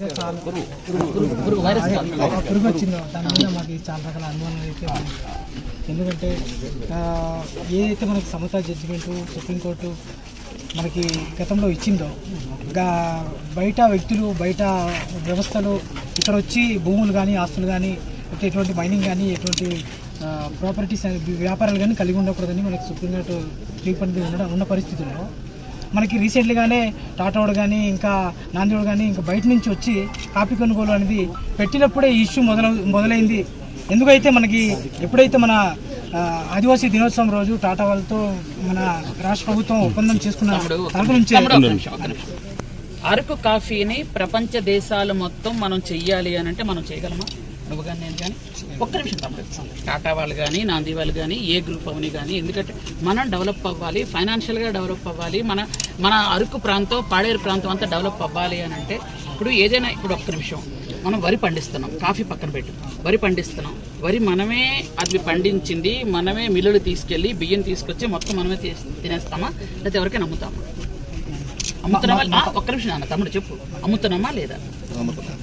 పురుగు వచ్చిందో దాని మీద మాకు చాలా రకాల అనుమానాలు అయితే ఎందుకంటే ఏదైతే మనకి సమతా జడ్జిమెంటు సుప్రీంకోర్టు మనకి గతంలో ఇచ్చిందో బయట వ్యక్తులు బయట వ్యవస్థలు ఇక్కడ వచ్చి భూములు కానీ ఆస్తులు కానీ ఎటువంటి మైనింగ్ కానీ ఎటువంటి ప్రాపర్టీస్ వ్యాపారాలు కానీ కలిగి ఉండకూడదని మనకి సుప్రీంకోర్టు తీర్పు ఉన్న పరిస్థితుల్లో మనకి రీసెంట్లీగానే టాటావాడు కానీ ఇంకా నాందేవాడు కానీ ఇంకా బయట నుంచి వచ్చి కాపీ కొనుగోలు అనేది పెట్టినప్పుడే ఈ ఇష్యూ మొదలైంది. ఎందుకైతే మనకి ఎప్పుడైతే మన ఆదివాసీ దినోత్సవం రోజు టాటా వాళ్ళతో మన రాష్ట్ర ప్రభుత్వం ఒప్పందం చేసుకున్న తరపు నుంచి అరకు కాఫీని ప్రపంచ దేశాలు మొత్తం మనం చెయ్యాలి అని అంటే మనం చేయగలమా? నువ్వు కానీ నేను కానీ ఒక్క నిమిషం తమ్ముడు, టాటా వాళ్ళు కానీ నాంది వాళ్ళు కానీ ఏ గ్రూప్ అవని కానీ, ఎందుకంటే మనం డెవలప్ అవ్వాలి, ఫైనాన్షియల్గా డెవలప్ అవ్వాలి, మన అరకు ప్రాంతం పాడేరు ప్రాంతం అంతా డెవలప్ అవ్వాలి అని అంటే ఇప్పుడు ఏదైనా ఇప్పుడు ఒక్క నిమిషం మనం వరి పండిస్తున్నాం, కాఫీ పక్కన పెట్టు, వరి పండిస్తున్నాం, వరి మనమే అది పండించింది మనమే మిల్లులు తీసుకెళ్ళి బియ్యం తీసుకొచ్చి మొత్తం మనమే తినేస్తామా లేకపోతే ఎవరికైనా అమ్ముతామా? అమ్ముతున్నామా? ఒక్క నిమిషం నాన్న తమ్ముడు చెప్పు, అమ్ముతున్నామా లేదా?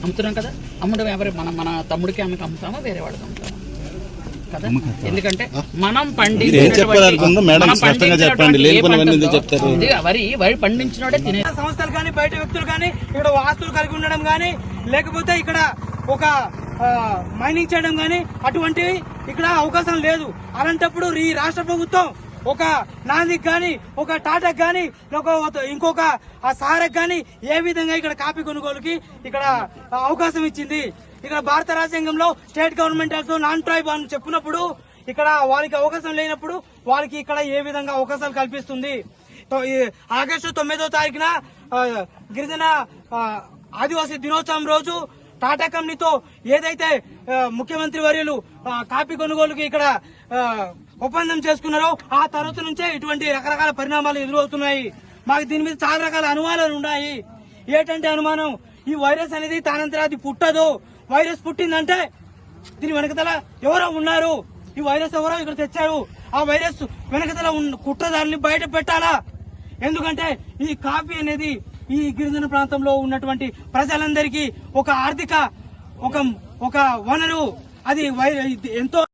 అమ్ముతున్నాం కదా. అమ్మడం ఎవరు? మన తమ్ముడికి ఆమెకు అమ్ముతామా వేరే వాళ్ళకి అమ్ముతామా కదా? ఎందుకంటే మనం వరి పండించినోడే తినే సంస్థలు కానీ బయట వ్యక్తులు కానీ ఇక్కడ ఆస్తులు కలిగి ఉండడం కానీ లేకపోతే ఇక్కడ ఒక మైనింగ్ చేయడం కానీ అటువంటివి ఇక్కడ అవకాశం లేదు. అలాంటప్పుడు ఈ రాష్ట్ర ప్రభుత్వం ఒక నాందికి కానీ ఒక టాటాకి కానీ ఇంకొక సారకు కానీ ఏ విధంగా ఇక్కడ కాపీ కొనుగోలుకి ఇక్కడ అవకాశం ఇచ్చింది? ఇక్కడ భారత రాజ్యాంగంలో state government also non tribe అని చెప్పినప్పుడు ఇక్కడ వారికి అవకాశం లేనప్పుడు వారికి ఇక్కడ ఏ విధంగా అవకాశాలు కల్పిస్తుంది? ఆగస్టు 9వ తారీఖున గిరిజన ఆదివాసీ దినోత్సవం రోజు టాటా కంపెనీతో ఏదైతే ముఖ్యమంత్రి వర్యులు కాపీ కొనుగోలుకి ఇక్కడ ఒప్పందం చేసుకున్నారో ఆ తర్వాత నుంచే ఇటువంటి రకరకాల పరిణామాలు ఎదురవుతున్నాయి. మాకు దీని మీద చాలా రకాల అనుమానాలు ఉన్నాయి. ఏంటంటే అనుమానం, ఈ వైరస్ అనేది తానంతరా అది పుట్టదు. వైరస్ పుట్టిందంటే దీని వెనకతల ఎవరో ఉన్నారు. ఈ వైరస్ ఎవరో ఇక్కడ తెచ్చారు. ఆ వైరస్ వెనకతల కుట్రదారుని బయట పెట్టాలా? ఎందుకంటే ఈ కాఫీ అనేది ఈ గిరిజన ప్రాంతంలో ఉన్నటువంటి ప్రజలందరికీ ఒక ఆర్థిక ఒక వనరు. అది ఎంతో